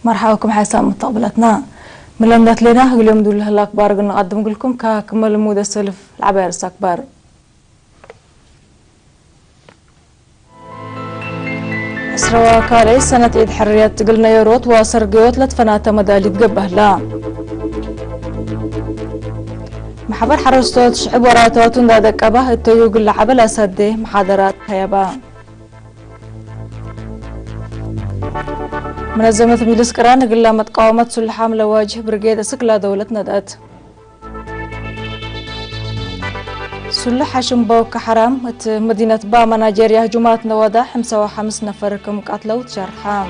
مرحبا بكم حسام مستقبلاتنا ملامدات لنا اليوم دول الأخبار قلنا نقدم لكم ككمل مودة السلف العبائر الأكبر. أسروا كالي سنة عيد حريات قلنا يروت وسرقيوت لتفنات مدالي تقبه لا محبر حرستوت شعب وراتوتون دادك أباه التويو قل عبل أسده محاضرات هيابا منظمة مجلس قران قل متقاومة سلحام لواجه برقيدة سكلا دولة ندأت سلح شنبو كحرام مدينة با مناجر يهجمات نوادا 55 نفر كم قتلوا تجرحام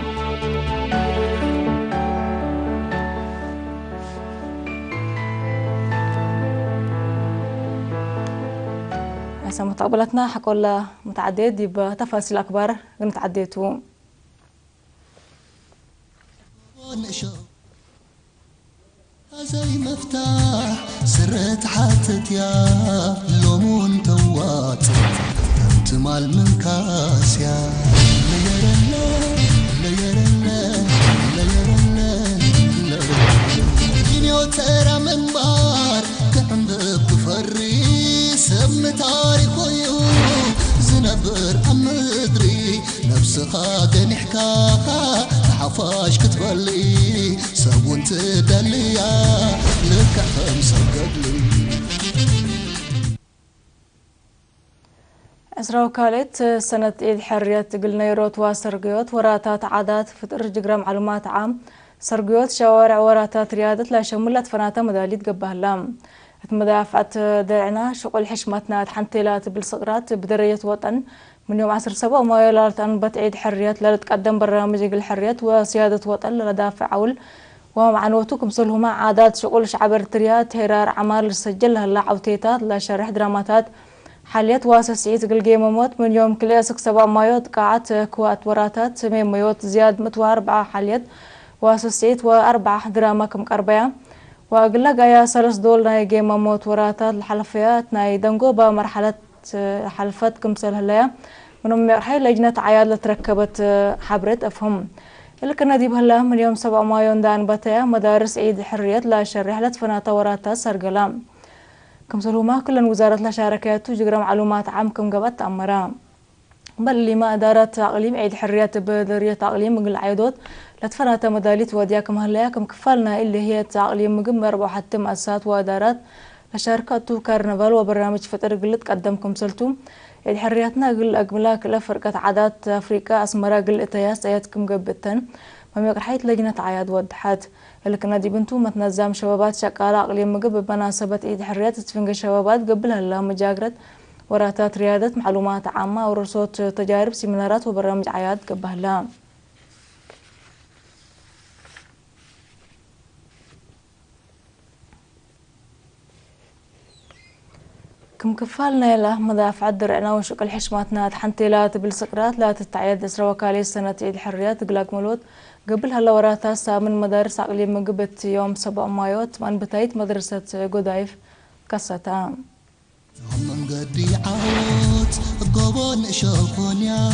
هسه متقبلتنا حقول متعدد يبقى تفاصيل أكبر متعددتو زي مفتاح سرت حاتت يا لومون توات انت مال من كاس يا لا ترى من بار كعند بفري سم تاريخ زنبر أمدري نفسها دنحكاها حفاش كتبلي سوون تدليا لك مسقدلي أسرع كالت سنة عيد حريات قلنا يروت وسرقيوت وراتات عادات فطر جرام معلومات عام سرقيوت شوارع وراتات ريادة لا شملت فناتا مدالية قبه اللام مدافعة درعنا شغل حشمتنا تحنتيلات بالصغرات بدرية وطن من يوم 10/7 وما يلالت أنبت عيد حريات لا تقدم برنامج الحريات وسيادة وطن لدافع عول ومعنوتكم سلهما عادات شغل شعب تريات هرار عمال السجل هلا عوتيتات لا شرح دراماتات حاليات واساسية قلقيموموت من يوم كل 6/7 مايوت قاعات كوات وراتات سمين مايوت زياد متوا 4 حاليات واساسية و4 دراما كم قربيا وقلنا جايا سلس دول ناي جيم موت وراتات الحلفيات ناي دنجو بمرحلة حلفات كمسل هلايا منهم مرحلة لجنة عياد لتركبت حبرت أفهم اللي كنا ديب هلا من يوم 7 مايو دان بتاع مدارس عيد حريات لا شرح لتفنات وراتات سرقلام كمسل هما كل وزارة لا شاركات وجرى معلومات عام كم جبت أمرام بل اللي ما دارت تعليم عيد حريات بدرية تعليم من العيادات لتفنات مداليت ودياكم هلايا كم كفالنا اللي هي تعليم مجمر وحتى مؤسسات وادارات لشاركاتو كارنفال وبرنامج فطر قلت قدمكم سلتم عيد حرياتنا قل أجملاك لفرقة عادات أفريقيا أسمرا قل إتياس أياتكم قبتن مميق رحيت لجنة عياد ودحات اللي كنا دي بنتو متنظم شبابات شقالة أقليم مقب بمناسبة عيد حريات تفنق شبابات قبلها الله مجاقرة وراتات ريادة معلومات عامة ورصوت تجارب سيمينارات وبرنامج عياد قبلها كم كفالنا له مدافع درعنا وشكل حشماتنا تحنتيلات بالسقرات لا تتعيد أسرى وكالي سنة عيد حريات قلاق مولود قبل هلا وراتها من مدارس أقليم مقبت يوم 7 مايو من بتايت مدرسة قدايف قصتها هم قدي عوت قبون شوفونيا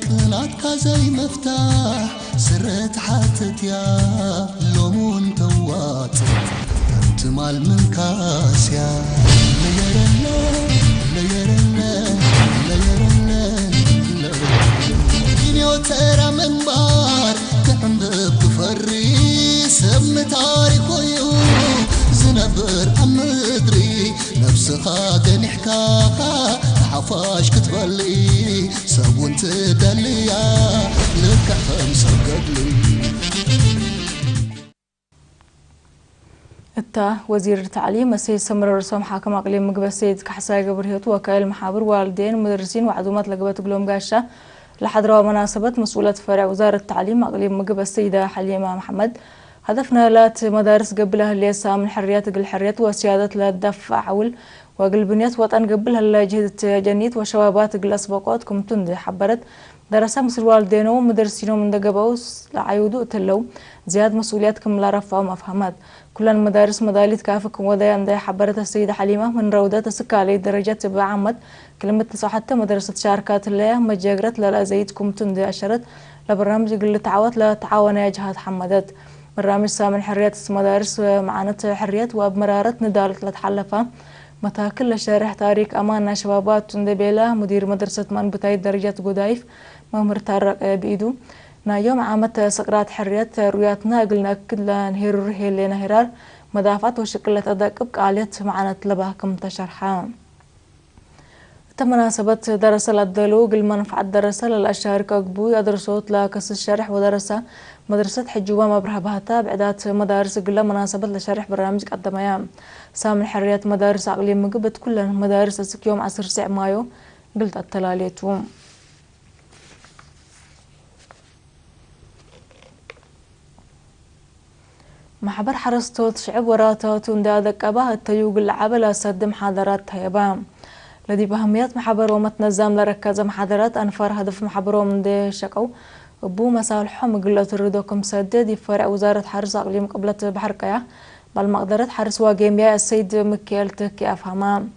طلعت كزي مفتاح سرت حاتت يا لومون توات انت مال من كاسيا ترى من بار كعند بفري سم تاريخ زنبر أمدري نفسها دنحكاها حفاش كتبلي سوون تدليا لك مسقدلي التا وزير التعليم السيد سمر الرسوم حاكم أقليم مقبة السيد كحساي قبرهيت وكائل محابر والدين مدرسين وعدومات لقبات قلوم قاشة لحضروا مناسبة مسؤولة فرع وزارة التعليم أقليم مقبة السيدة حليمة محمد هدفنا لات مدارس قبلها اللي يسا من حريات الحريات وسيادة للدفع حول وقل بنيات وطن قبلها اللي جهدت جنيت وشبابات قل أسبقات كم تندي حبرت درسا مصر والدين ومدرسين من دقبوس لعيودو تلو زياد مسؤولياتكم لا رفع مفهمات كل المدارس مداليت كافكم وديان دي حبرت السيدة حليمة من روضات السكالي درجات بعمد كلمة صحتها مدرسة شاركات اللي مجاقرت للا زيدكم تندي أشرت لبرنامج قل تعوت لتعاون جهات حمدت برنامج سامن حريات مدارس معنات حريات وبمرارة ندالة لتحلفة متاكل لشارح تاريخ أمان شبابات تندبيله مدير مدرسة منبتاي درجة قدايف ممر تارق بإيدو نا يوم عامت سقرات حريات رؤياتنا قلنا كلا نهير رهي لنا هرار مضافات وشكلة أداكب قاليت معنا طلبها كم تشرحا تمناسبة درس الدلو قل منفعة درس للأشهر كقبو يدرسوت لكس الشرح ودرسة مدرسة حجوبة مبرهبها بعدات مدارس قل مناسبة لشرح برنامج قدمايا سامن حريات مدارس عقلية مقبت كل مدارس اسك يوم 10 مايو قلت التلاليتهم محبر حرستوت شعب وراتات وندادك أباه التيوق العبل سد محاضرات هيبام لدي بهميات محبر ومتنظم لركز محاضرات أنفار هدف محبر من دي شقو أبو مسالحهم قلت الردوكم سدد فرع وزارة حرس أقليم قبلة بحرقية بالمقدرة حرس واقيمية السيد مكيل تكي أفهمام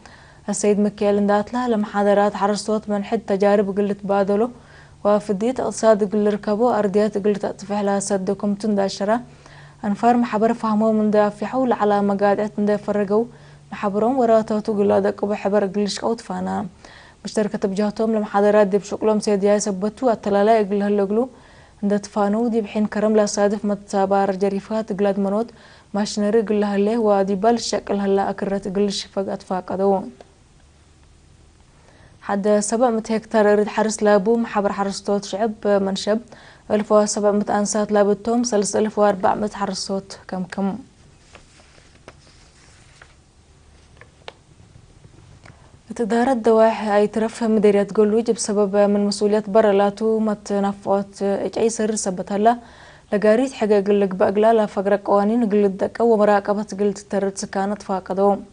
السيد مكيل اندات له لمحاضرات حرستوت من حد تجارب قلت بادلو وفديت اقتصاد قل ركبو أرديات قلت أطفح لها سدكم تنداشرة أنفار محبر فهموا من دا في حول على مقادعة من دا فرقوا محبرهم وراتاتو قلادك وبحبر قلش قوت فانا مشتركة بجهتهم لمحاضرات دي بشكلهم سيديا سبتوا التلالا يقل هالقلو عند تفانو دي بحين كرم لا صادف متسابار جريفات قلاد منوت ماشنري قل هالله ودي بالشكل هلا أكرت قلش فقط فاقدو حد 700 هكتار أريد حرس لابو محبر حرستوت شعب منشب 1700 أنسات لابتهم 3400 حرصوت كم تدارت دواحي أي ترفه مديرية قلوج بسبب من مسؤوليات برلاتو متنفقات اي سر سبت هلا لقاريت حقا قلق بأقلا لفقر قوانين قلت دكا ومراقبة قلت ترد سكانت فاقدوم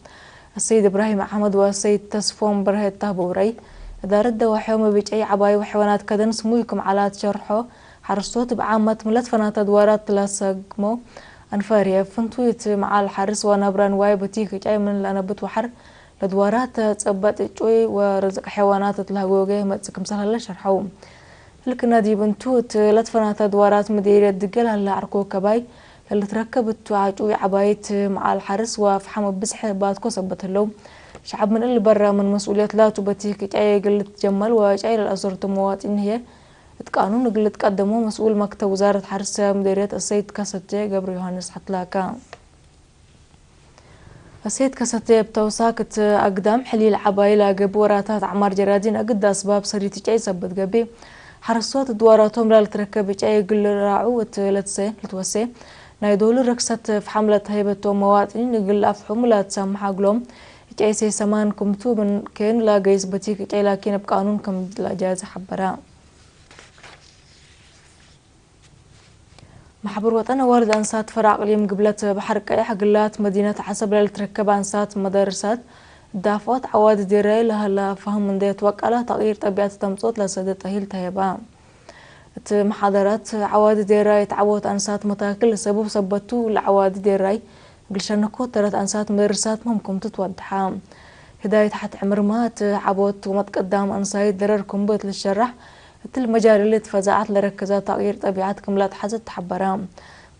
السيد إبراهيم أحمد والسيد تسفون برهيد تهبوري دارت دواحي ومبيج أي عباي وحيوانات كدن سمويكم على تشرحو حرصوت بعامة ملت فنات أدوارات تلاسقمو أنفاريا فنتويت مع الحرس ونبران واي بتيك جاي من لأنبت وحر لدوارات تثبت جوي ورزق حيوانات تلهقوجه متسكم سهل شرحوم لكن نادي بنتوت لتفنات أدوارات مديرية دقل هلا عرقو كباي اللي تركبت وعجوي عبايت مع الحرس وفحم بسح باتكو سبت اللوم شعب من اللي برا من مسؤوليات لا تبتيك جاي قلت جمل وجاي للأزرت مواطن هي قانون قلت قدموه مسؤول مكتب وزارة حرس مديرية السيد كاساتي قبر يوهانس حتلاكا السيد كاساتي بتوساكت أقدام حليل عبايلة قبوراتات عمار جرادين أقد أسباب سريتي جاي سبت قبي حرصوت دواراتهم لا لتركب جاي قل راعو لتوسي نايدولو ركسات في حملة هيبتو مواطنين قل أفحم لا تسامح قلوم جاي سي سمان كمتو من كين لا قيس بتيك جاي لكن بقانون كم لا جاز حبرا محبر وطن وارد أنسات فراق اليوم قبلت بحرق أي حقلات مدينة حسب لتركب أنسات مدارسات دافوت عواد ديري لها لا فهم من دي توقع تغيير طبيعة تمصوت لسد تهيل تهيبا محاضرات عواد ديري تعوت أنسات متاكل سبب سبتو لعواد ديري قلشانكو ترت أنسات مدرسات ممكن تتوضحا هداية حت عمرمات عبوت ومتقدام أنسايد درركم بيت للشرح المجال اللي تفزعت لركزات تغيير طبيعات كملات حزت تحبرام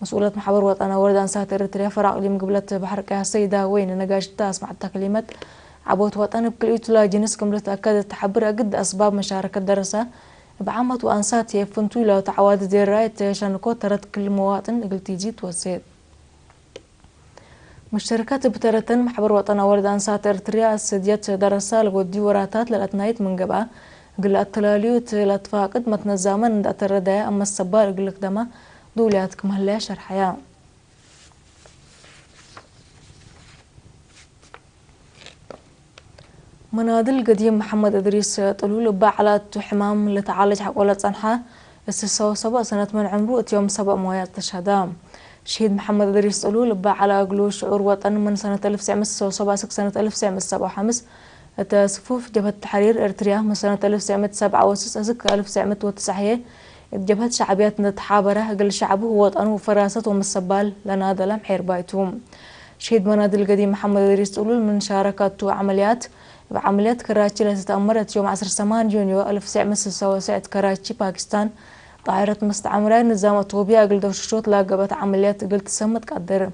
مسؤولة محبر وطن ورد أنسات إريتريا فراق اللي مقبلت بحركة السيدة وين نقاشتها اسمع كلمة عبوت وطن بكل إيتولا جنس كملت أكاد تحبر قد أسباب مشاركة درسة بعامة وأنسات يفنتو لو تعواد دير رايت شانكو ترد كل مواطن قلت يجي توسيد مشتركات بترتن محبر وطن ورد أنسات إريتريا السديات درسة لغودي وراتات للأتنايت من قبا قل التلاليوت لا تفاقد متنظاما عند الرداية أما الصبار قلك دما دولياتكم هلا شرحيا منادل قديم محمد إدريس طلول بعلات حمام لتعالج حق ولا صنحة استسوا 7 سنة من عمره يوم 7 مويات تشهدام شهيد محمد إدريس طلول بعلى قلو شعور وطن من سنة 1977 سنة 1975 صفوف جبهة تحرير إريتريا من سنة 1997 1909 جبهة شعبيات نتحابرة قل شعبه وطنه وفراسة ومسبال لنادى لمحير بايتهم شهيد منادل القديم محمد إدريس طلول من شاركات عمليات بعمليات كراتشي التي تأمرت يوم 10 يونيو 1996 كراتشي باكستان طائرة مستعمرة نظام طوبيا قل دوششوت لاقبت عمليات قل تسمت قدر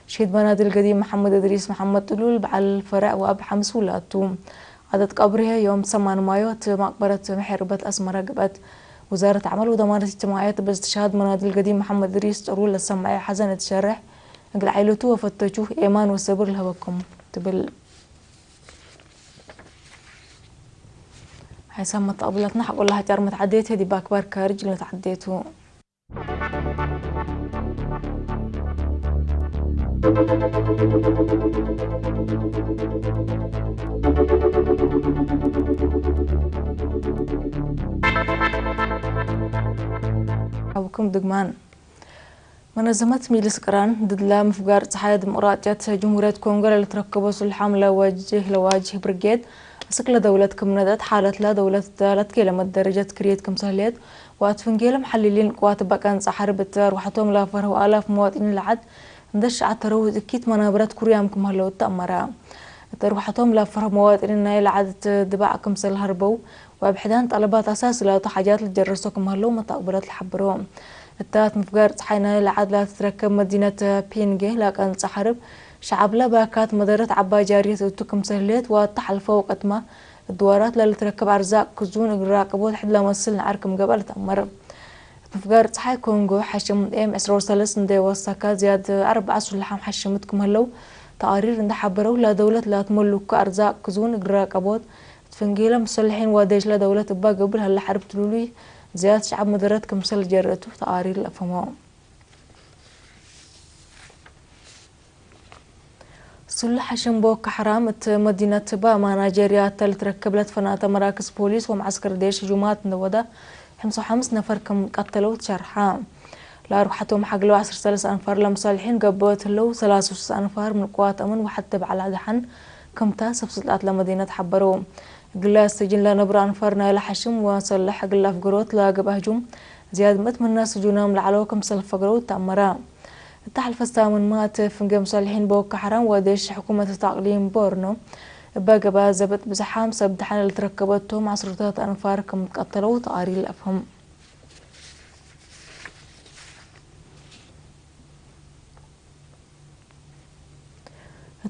شهيد بنادي القديم محمد إدريس محمد طلول بعل الفرع وأب حمس ولاتو عدد قبرها يوم 8 مايو مقبرة محربة أسمرة قبت وزارة عمل وضمانة اجتماعيات باستشهاد منادي القديم محمد إدريس تقول للسماعي حزن تشرح اقل عيلته وفتشوه إيمان وصبر لهوكم تبل حيسمى تقبلتنا حقول لها جار متعديت هدي باكبار كارج اللي تعديته حبكم دقمان منظمة ميلس قران ضد لا مفقار صحايا ديمقراطية جمهورية كونغو اللي تركبوا سلحام لواجه برجيد أسكلا دولة كمندات حالة لا دولة 3 كيلو درجة كريت كمسهليت واتفنجيل محللين قوات بقان صحارب روحتهم لافره وآلاف مواطنين العد ندش عترو ذكيت منابرات كوريام كمهلو التأمرا روحتهم لافره مواطنين العد دباع كمسل هربو وبحدان طلبات أساس لا حاجات الجرسو كمهلو متقبلات الحبروم التات مفقار صحينا العد لا تتركب مدينة بينجي لكن صحارب شعب لا باكات مدرت عبا جارية وتكم سهليت وطحل فوق أتما الدوارات لا تركب عرزاق كزون الراقبوت حد لا مسلنا عركم قبل تأمر مفقار صحي كونغو حشم ام اسرور سلس ندي وساكا زياد 4 أشهر لحام حشمتكم هلو تقارير ند حبروا لا دولة لا تملك أرزاق كزون الراقبوت تفنجيلا مسلحين وديش لا دولة با قبل هلا حرب تلولي زياد شعب مدرت كمسل جرته تقارير الأفهمهم سلح شنبوك حرام مدينة باما نيجيريا تركب لت فناتا مراكز بوليس ومعسكر ديش هجومات نودا 5 نفر كم قتلوا تشرحا لا روحتهم حقلوا 10 أنفار لمصالحين قبوت له 3 أنفار من قوات أمن وحتى على دحن كم تاسب سلطات لمدينة حبروا قلا سجن لا نبر أنفارنا لحشم وصلح قلا فقروت لا قب هجوم زياد مت من الناس جونام لعلوكم سلف فقروت تأمرا التحالف الثامن مات في مصالحين بوك حرام وديش حكومة تقليم بورنو باقبا زبط بزحام سبدحان اللي تركبتهم 10 أنفار كم تقتلوا تقارير الأفهم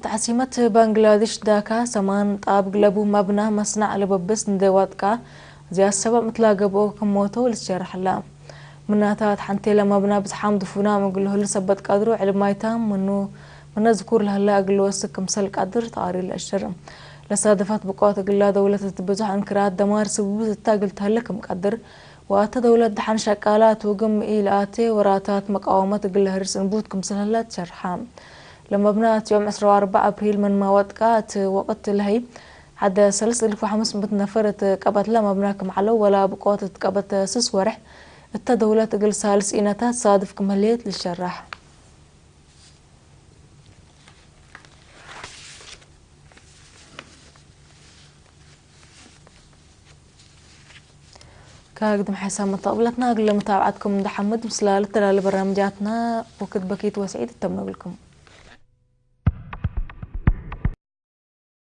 تعسيمة بنغلاديش داكا سمان طاب قلبو مبنى مصنع لببس ندواتكا زي السبب متلاقبو كموتو للشرح الله مناتات حنتي لما بنا بزحام دفونا مقوله لسبت قادرو علم مايتام منو ذكور لهلا قلو وسك مسل قادر تقارير الأشر لصادفات بقوات قلا دولة تبزح انكرات دمار سبوز التاقل تهلك مقدر واتا دولة دحان شاكالات وقم إيلاتي وراتات مقاومات قلا هرس نبوت كمسل هلا تشرحام لما بنات يوم 4 أبريل من موادكات وقت الهي حدا 3500 نفر تقبت لما بناكم علو ولا بقوات تقبت سس ورح التدولة تقل سالس إنتات صادف كماليت للشرح كاقدم حسام طابلتنا قل متابعتكم من حمد مسلالة تلال برنامجاتنا وكتبكيت وسعيد التمنى لكم